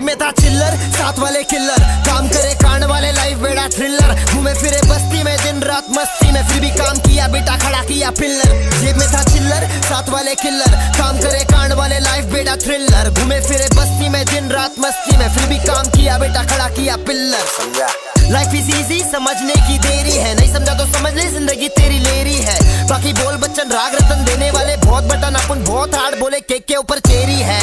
जेब में था चिल्लर, साथ वाले किल्लर, काम करे कांड वाले, लाइफ बेड़ा थ्रिलर, घूमे फिरे बस्ती में दिन रात मस्ती में, फिर भी काम किया बेटा खड़ा किया पिल्लर। जेब में था चिल्लर, साथ वाले किल्लर, काम करे कांड वाले, लाइफ बेड़ा थ्रिलर, घूमे फिरे बस्ती में दिन रात मस्ती में, फिर भी काम किया बेटा खड़ा किया पिल्लर। समझा? लाइफ इज इजी, समझने की देरी है, नहीं समझा तो समझ ले जिंदगी तेरी लेरी है। बाकी बोल बच्चन राग रतन देने वाले बहुत बटन, अपन बहुत हार्ड बोले, केक के ऊपर चेरी है,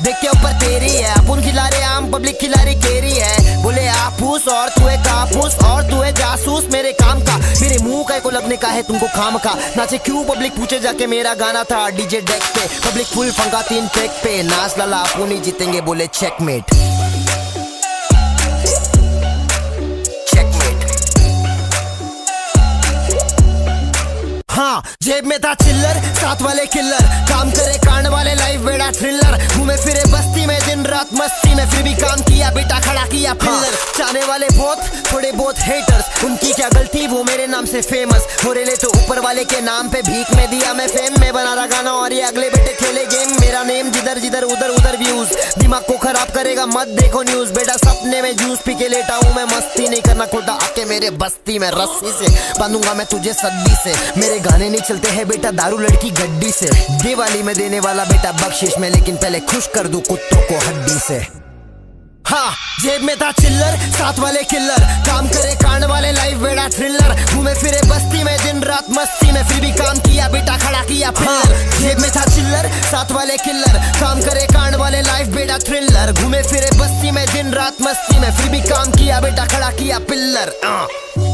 देख के ऊपर तेरी है, अपन खिला रहे आम पब्लिक खिला रही केरी है। बोले आपूस और तू है कापूस और तू है जासूस मेरे काम का, मेरे मुंह का को लगने का है तुमको खाम का। नाचे क्यों पब्लिक पूछे जाके, मेरा गाना था डीजे डेक पे, पब्लिक फुल फंका 3 ट्रैक पे, नाच लाला अपन ही जीतेंगे बोले चेकमेट। हाँ, जेब में था चिल्लर, साथ वाले किल्लर, काम करे कांड वाले, लाइफ बेड़ा थ्रिलर, घूमे फिरे बस्ती में दिन रात मस्ती में, फिर भी काम किया बेटा खड़ा किया पिल्लर। चाहने वाले बहुत, थोड़े बहुत हेटर्स, उनकी क्या गलती वो मेरे नाम से फेमस हो रहे, तो ऊपर वाले के नाम पे भीख में दिया मैं फेम, में बना रहा गाना और ये अगले बेटे खेले गेम, मेरा नेम जिधर जिधर उधर उधर व्यूज, दिमाग को खराब करेगा मत देखो न्यूज, बेटा सपने में जूस पी के लेटा हूँ मैं, मस्ती नहीं करना खोटा आके मेरे बस्ती में, रस्सी से बांधूंगा मैं तुझे सद्दी से, मेरे गाने नहीं चलते हैं बेटा दारू लड़की गड्डी से, दिवाली में देने वाला बेटा बख्शिश में, लेकिन पहले खुश कर दूं कुत्तों को हड्डी से। हाँ, जेब में था चिल्लर, साथ वाले किल्लर, काम करे कांड वाले, लाइफ बेड़ा थ्रिलर, घूमे फिरे बस्ती में दिन रात मस्ती में, फिर भी काम किया बेटा खड़ा किया पिल्लर। जेब में था चिल्लर, साथ वाले किल्लर, काम करे कांड वाले, लाइफ बेड़ा थ्रिलर, घूमे फिरे बस्ती में दिन रात मस्ती में, फिर भी काम किया बेटा खड़ा किया पिल्लर।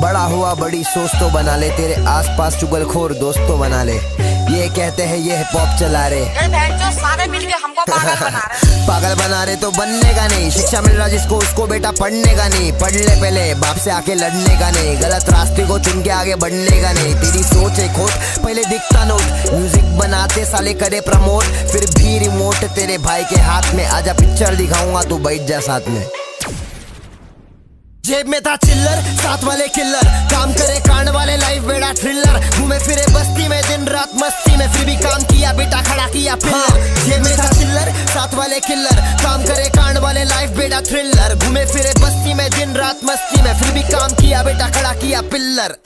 बड़ा हुआ बड़ी सोच तो बना ले, तेरे आसपास चुगलखोर दोस्त तो बना ले, ये कहते हैं ये हिप हॉप चला रहे, सारे मिलके हमको पागल बना रहे। पागल बना रहे तो बनने का नहीं, शिक्षा मिल रहा जिसको उसको बेटा पढ़ने का नहीं, पढ़ ले पहले बाप से आके लड़ने का नहीं, गलत रास्ते को चुन के आगे बढ़ने का नहीं, तेरी सोच है खोट पहले दिखता नोट, म्यूजिक बनाते साले करे प्रमोट, फिर भी रिमोट तेरे भाई के हाथ में, आजा पिक्चर दिखाऊंगा तू बैठ जा साथ में। जेब में था चिल्लर, साथ वाले किल्लर, काम करे कांड वाले, लाइफ बेड़ा थ्रिलर, घूमे फिरे बस्ती में दिन रात मस्ती में, फिर भी काम किया बेटा खड़ा किया पिल्लर। जेब में था चिल्लर, साथ वाले किल्लर, काम करे कांड वाले, लाइफ बेड़ा थ्रिलर, घूमे फिरे बस्ती में दिन रात मस्ती में, फिर भी काम किया बेटा खड़ा किया पिल्लर।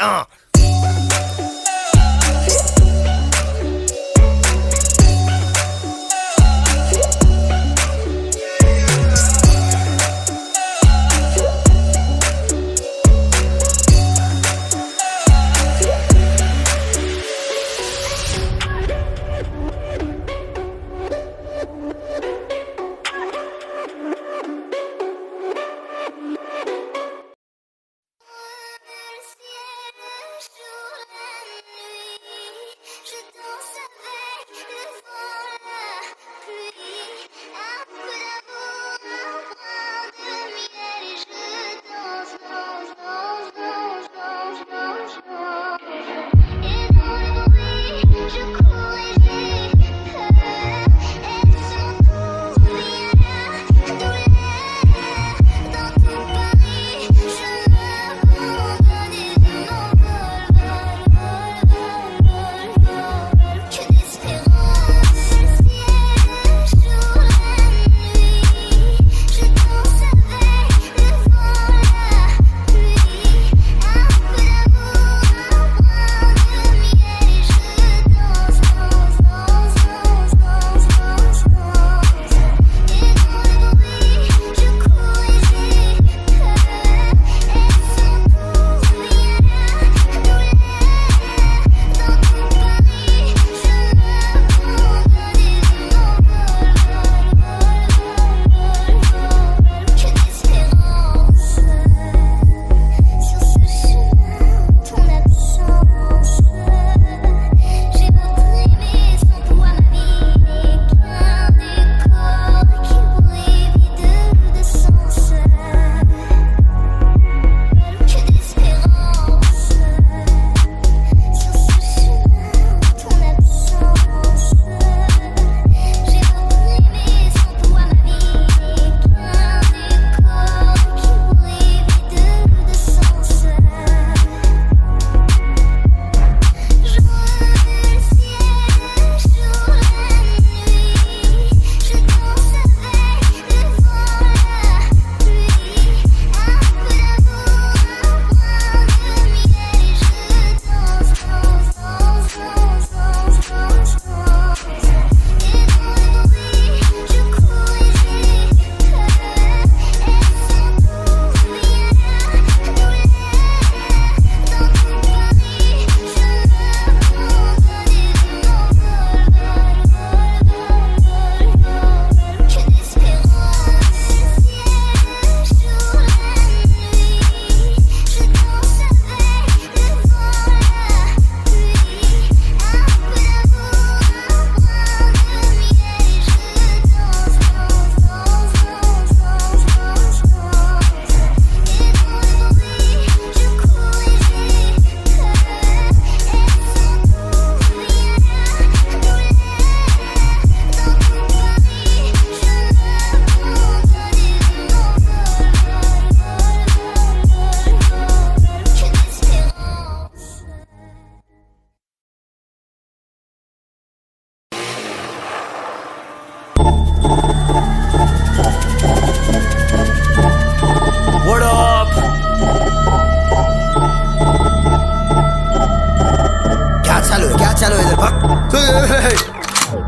क्या चालू है इधर?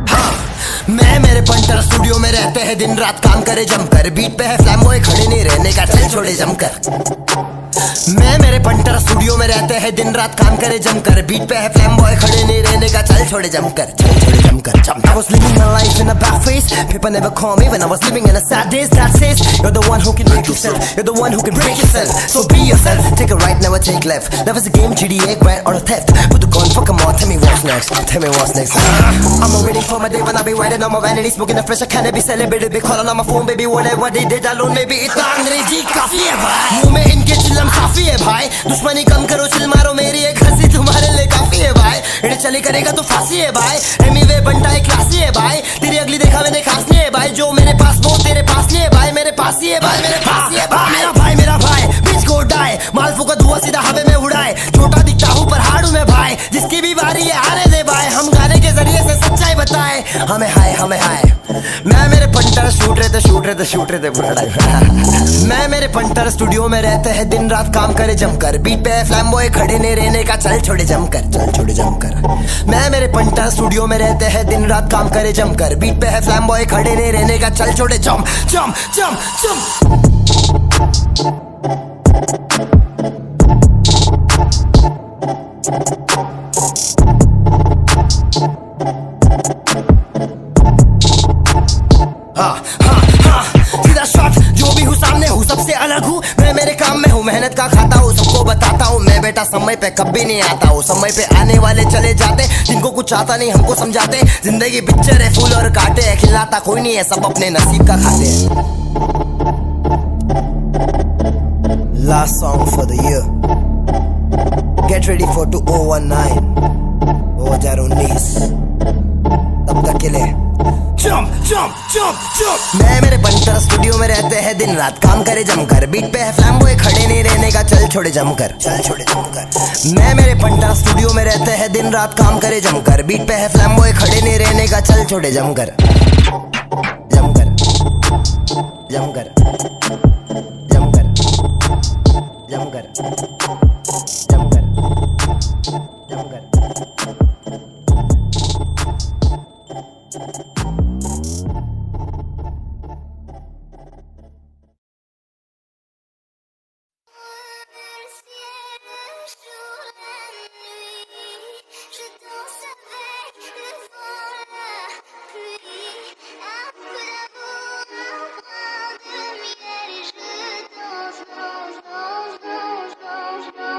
हाँ, मैं मेरे पंटर स्टूडियो में रहते हैं, दिन रात काम करे जमकर, बीट पे है फ्लैम्बॉय खड़े नहीं रहने का, चल छोड़े जमकर। मैं मेरे पंटर स्टूडियो में रहते हैं, दिन रात काम करे जमकर, बीट पे है फ्लैम्बॉय खड़े नहीं रहने का, चल छोड़े जमकर, चल छोड़े जमकर। I was living my life in a bad face. People never call me when I was living in a sad days. That says you're the one who can make yourself, you're the one who can break yourself. So be yourself, take a right, never take left. Love is a game, GTA, grind or a theft. Put the gun, fuck 'em all, tell me what's next. Tell me what's next. I'm waiting for my day when I be riding on my vanity, smoking the fresh, I can't be celebrated, be calling on my phone, baby, whatever they did alone, maybe इतना अंग्रेजी काफी है भाई, मुंह में इनके चिल्लम काफी है भाई, दुश्मनी कम करो चिल मारो, मेरी एक हंसी तुम्हारे लिए काफी है भाई, इन्हें चली करेगा तो फांसी है भाई, एमीवे बनता है क्लासी है भाई, तेरी अगली देखा मैंने खास नहीं है भाई, जो मेरे पास वो तेरे पास नहीं है भाई, मेरे पास ही है भाई, मेरे पास ही है भाई, मेरा भाई बीच को उड़ाए, मालफू का धुआं सीधा हवा में उड़ाए, छोटा दिखता हूँ पर हाड़ू में भाई, जिसकी भी बारी है आने दे भाई, हम गाने के जरिए से सच्चाई बताए, हमें हाय मैं मेरे पंटर शूट रहे थे पूरा टाइम। मैं मेरे पंटर स्टूडियो में रहते हैं, दिन रात काम करे जमकर, बीट पे है फ्लैम्बॉय खड़े नहीं रहने का, चल छोड़े जमकर। मैं मेरे पंटर स्टूडियो में रहते हैं, दिन रात काम करे जमकर, बीट पे है फ्लैम्बॉय खड़े नहीं रहने का, चल छोड़े जम। हाँ, सीधा शॉट, जो भी हूँ सामने हूँ, सबसे अलग हूँ, मैं मेरे काम में हूँ, मेहनत का खाता हूँ, सबको बताता हूँ, मैं बेटा समय पे कभी नहीं आता हूँ, समय पे आने वाले चले जाते, जिनको कुछ आता नहीं हमको समझाते, जिंदगी पिक्चर है फूल और कांटे है, खिलाता कोई नहीं है, सब अपने नसीब का खाते हैं। Last song for the year. Get ready for 2019. 2019 तब तक के लिए जंप। मैं मेरे पंटर स्टूडियो में रहते हैं, दिन रात काम करे जमकर, बीट पे है फ्लैम्बॉय खड़े नहीं रहने का, चल छोड़े जमकर। मैं मेरे पंटर स्टूडियो में रहते हैं, दिन रात काम करे जमकर, बीट पे है फ्लैम्बॉय खड़े नहीं रहने का, चल छोड़े जमकर। Je danse avec le vent, la pluie, un peu d'amour, un point de lumière et je danse.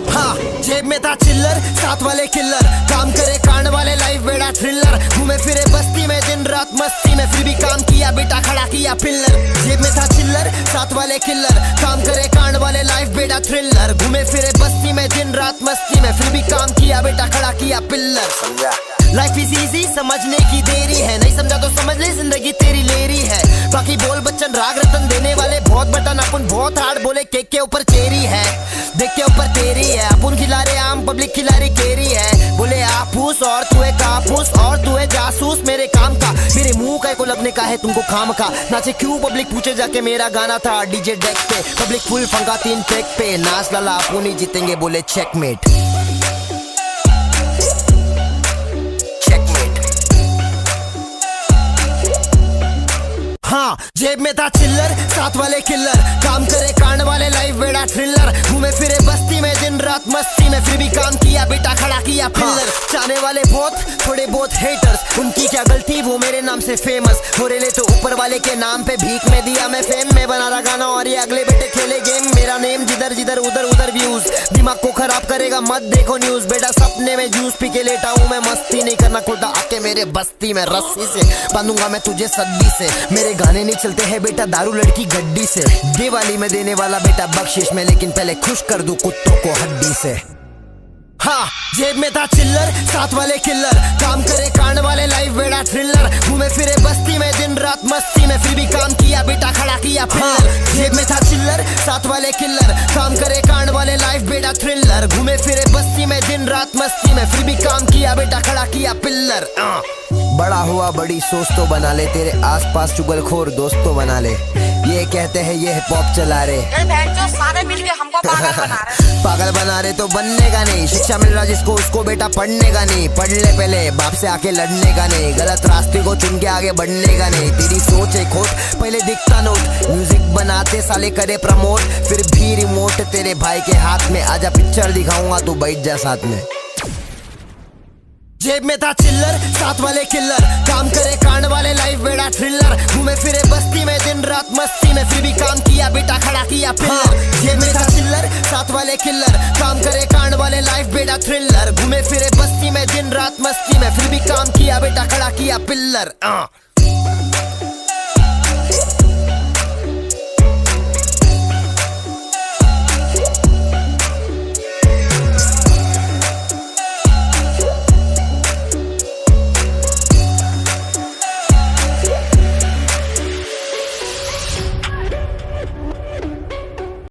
हाँ, जेब में था चिल्लर, साथ वाले किल्लर, काम करे कांड वाले, लाइफ बेड़ा थ्रिलर, घूमे फिरे बस्ती में दिन रात मस्ती में, फिर भी काम किया, बेटा खड़ा किया पिल्लर। जेब में था चिल्लर, साथ वाले किल्लर, काम करे कांड वाले, लाइफ बेड़ा थ्रिलर, घूमे फिरे बस्ती में दिन रात मस्ती में, फिर भी काम किया, बेटा खड़ा किया पिल्लर। समझा? लाइफ इज इजी, समझने की देरी है, नहीं समझा तो समझ ले जिंदगी तेरी लेरी है। बाकी बोल बच्चन राग रतन देने वाले बहुत बटन, अपन बहुत हार्ड बोले, केक के ऊपर चेरी है, देख के ऊपर तेरी है, अपन खिला रहे आम, पब्लिक खिला रही केरी है। बोले आपूस और तू है कापूस और तू है जासूस मेरे काम का, मेरे मुंह का को लगने का है तुमको खाम का। नाचे क्यों पब्लिक पूछे जाके, मेरा गाना था डीजे डेक पे, पब्लिक फुल फंका 3 टेक पे, नाच लाला अपन ही जीतेंगे, बोले चेकमेट। हाँ, जेब में था चिल्लर, साथ वाले किल्लर, काम करे कांड वाले, लाइफ बेड़ा थ्रिलर, घूमे फिरे बस्ती में दिन रात मस्ती में, फिर भी काम किया, बेटा खड़ा किया पिल्लर। चाहने वाले बहुत, थोड़े बहुत हेटर्स, उनकी क्या गलती, वो मेरे नाम से फेमस हो रहे, तो ऊपर वाले के नाम पे भीख में दिया मैं फेम में, बना रहा गाना और ये अगले बेटे खेले गेम, मेरा नेम जिधर जिधर उधर उधर व्यूज, दिमाग को खराब करेगा मत देखो न्यूज, बेटा सपने में जूस पी के लेटा हूँ मैं, मस्ती नहीं करना खुदा आके मेरे बस्ती में, रस्सी से बांधूंगा मैं तुझे सद्दी से, मेरे गाने नहीं चलते हैं बेटा दारू लड़की गड्डी से, दिवाली में देने वाला बेटा बख्शिश में, लेकिन पहले खुश कर दूं कुत्तों को हड्डी से। हाँ, जेब में था चिल्लर, साथ वाले किल्लर, काम करे कांड वाले, लाइफ बेड़ा थ्रिलर, घूमे फिरे बस्ती में दिन रात मस्ती में, फिर भी काम किया, बेटा खड़ा किया पिल्लर। जेब में था चिल्लर, साथ वाले किल्लर, काम करे कांड वाले, लाइफ बेड़ा थ्रिलर, घूमे फिरे बस्ती में दिन रात मस्ती में, फिर भी काम किया, बेटा खड़ा किया पिल्लर। बड़ा हुआ बड़ी सोच तो बना ले, तेरे आसपास चुगलखोर दोस्त तो बना ले, ये कहते हैं ये हिप हॉप चला रहे, ये बहन जो सारे मिलके हमको पागल बना रहे। पागल बना रहे तो बनने का नहीं, शिक्षा मिल रहा जिसको उसको बेटा पढ़ने का नहीं, पढ़ ले पहले बाप से आके लड़ने का नहीं, गलत रास्ते को चुन के आगे बढ़ने का नहीं, तेरी सोच है खोट, पहले दिखता नोट, म्यूजिक बनाते साले करे प्रमोट, फिर भी रिमोट तेरे भाई के हाथ में, आजा पिक्चर दिखाऊंगा तू बैठ जा साथ में। जेब में था चिल्लर, साथ वाले किल्लर, काम करे कांड वाले, लाइफ बेड़ा थ्रिलर, घूमे फिरे बस्ती में दिन रात मस्ती में, फिर भी काम किया, बेटा खड़ा किया पिल्लर। जेब में था चिल्लर, साथ वाले किल्लर, काम करे कांड वाले, लाइफ बेड़ा थ्रिलर, घूमे फिरे बस्ती में दिन रात मस्ती में, फिर भी काम किया, बेटा खड़ा किया पिल्लर।